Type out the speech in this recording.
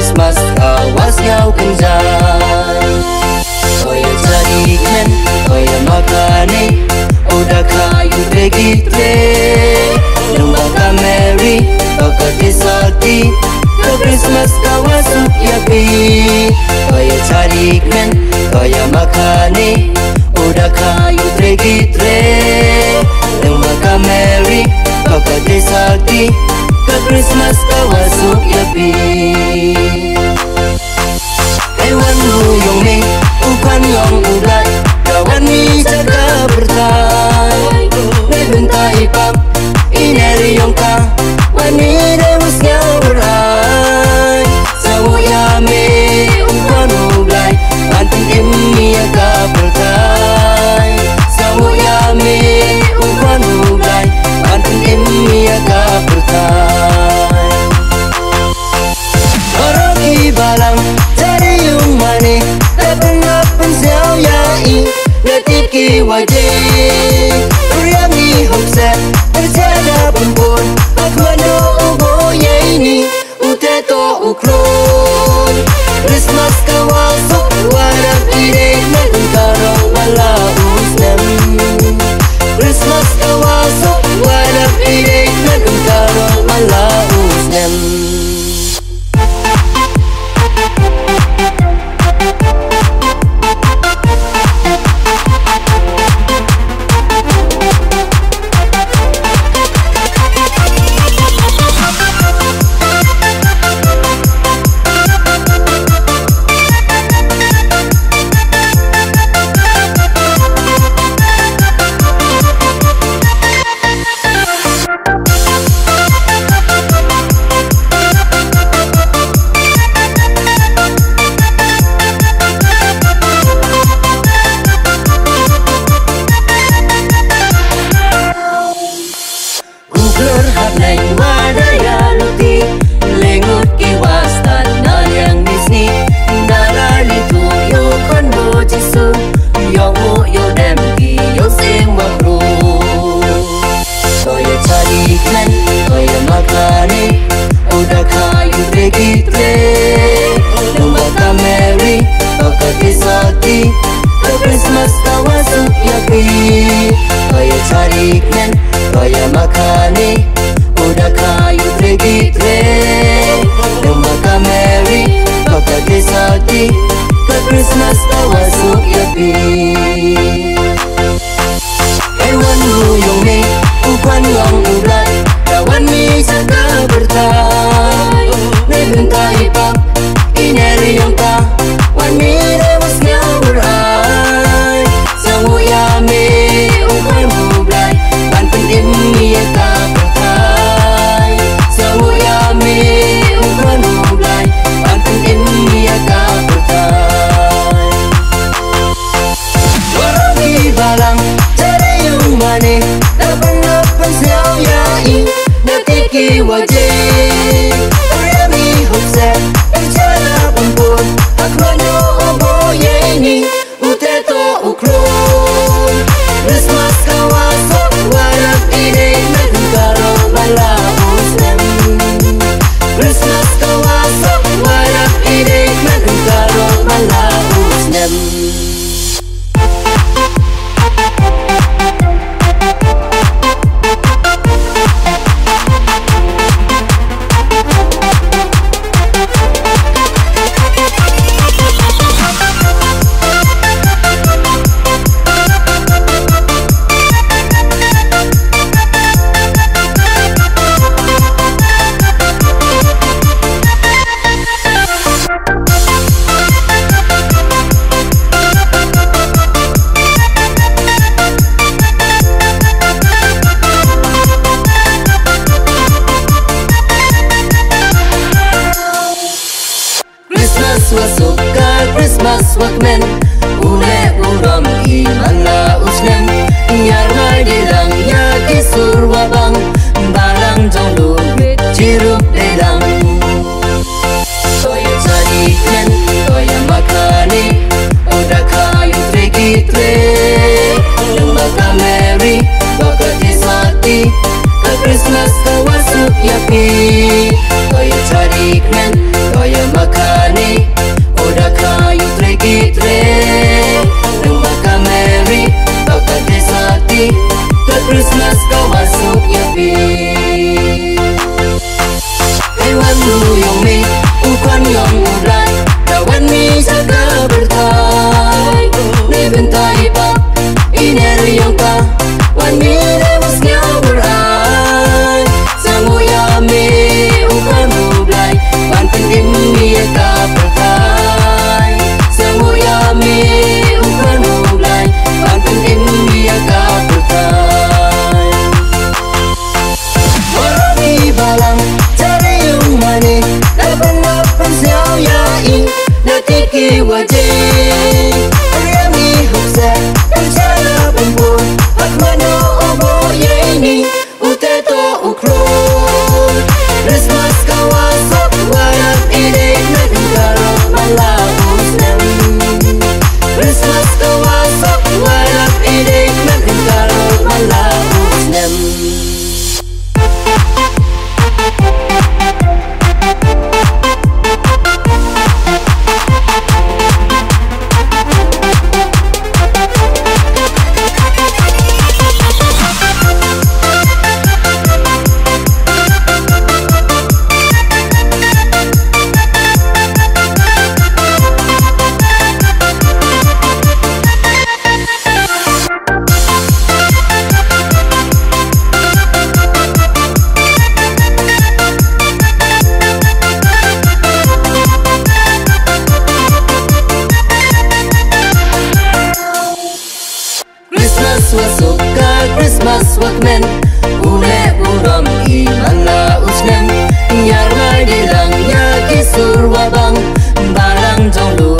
Christmas awas ngau kenjan. Koya cari ken, koya makane, udah kayu begitu. Lembaga Mary, baka disati, ke Christmas kawasuk yapi. Koya cari ken, koya makane, udah kayu begitu. Lembaga Mary, baka disati, ke Christmas kawasuk yapi. Hewan huyong ni, ukan yang ulat, kawan ni jaga bertai. Nebentai pam, ineri yang ka, wani dewus ngau berai. Sawo yame, ukan ublai, banting imi aga bertai. Sawo yame, ukan ublai, banting imi aga bertai. Oroki balang, cari yung mani, lapen siao yai, ngetiki wajib. Uriami homse, terjada pun, akmano ubo yaini, uteto uklon. Christmas kawasuk, warap ide, nagkaro wala usnem. Christmas kawasuk, warap ide, nagkaro wala usnem. Christmas kawasuk yapi. Kaya cari ken, kaya makane, udah kayu tre-tre. Lembaga Mary, baka disati, ke Christmas kawasuk yapi. Hewan huyong ni, upan yang ulat, kawan ni jaga bertai. Nebentai pam, ineri yang ka, wani dewus ngau berai. Sawo yame, ukan ublai, banting imi aga bertai. Sawo yame, ukan ublai, banting imi aga bertai. Warogi balang, cari yung mani, lapan siao yai, natiki wajib. Uriami homse, terjala pun, akmano obo yaini, uteto uklon. Christmas kawasuk, warap ide, nagkaro wala usnem. Christmas kawasuk, warap ide, nagkaro wala usnem. Wasuka Christmas wakmen, ule uram imala usnem. Nyarma dilang ya kisur wabang, balang jonglu ciruk delang. Koya cari ken, koya makane, udah kayu tre-tre. Lembaga Mary, baka disati, ke Christmas kawasuk yapi. Koya cari ken, koya makane, Christmas kau masuk nyepi. Hewan yang mi ukon yang urai dawan mi jaga bertai ne bentai pa iner yang pa wan mi remus nyau berai sangu ya mi ukon urai wan pendim mi ka bertai sangu ya mi ukon urai wan pendim mi ka bertai warami balang mani lapan siao ya in natiki wajah ayami huksa kancana pembun akmano obo ye ini uteto ukrol Christmas kawasok warak ide negara malaus nem Christmas kawasok warak ide negara malaus nem. Wasuka Christmas wakmen ule uram imala usnem nyarma dilangnya kisur wabang barang jonglu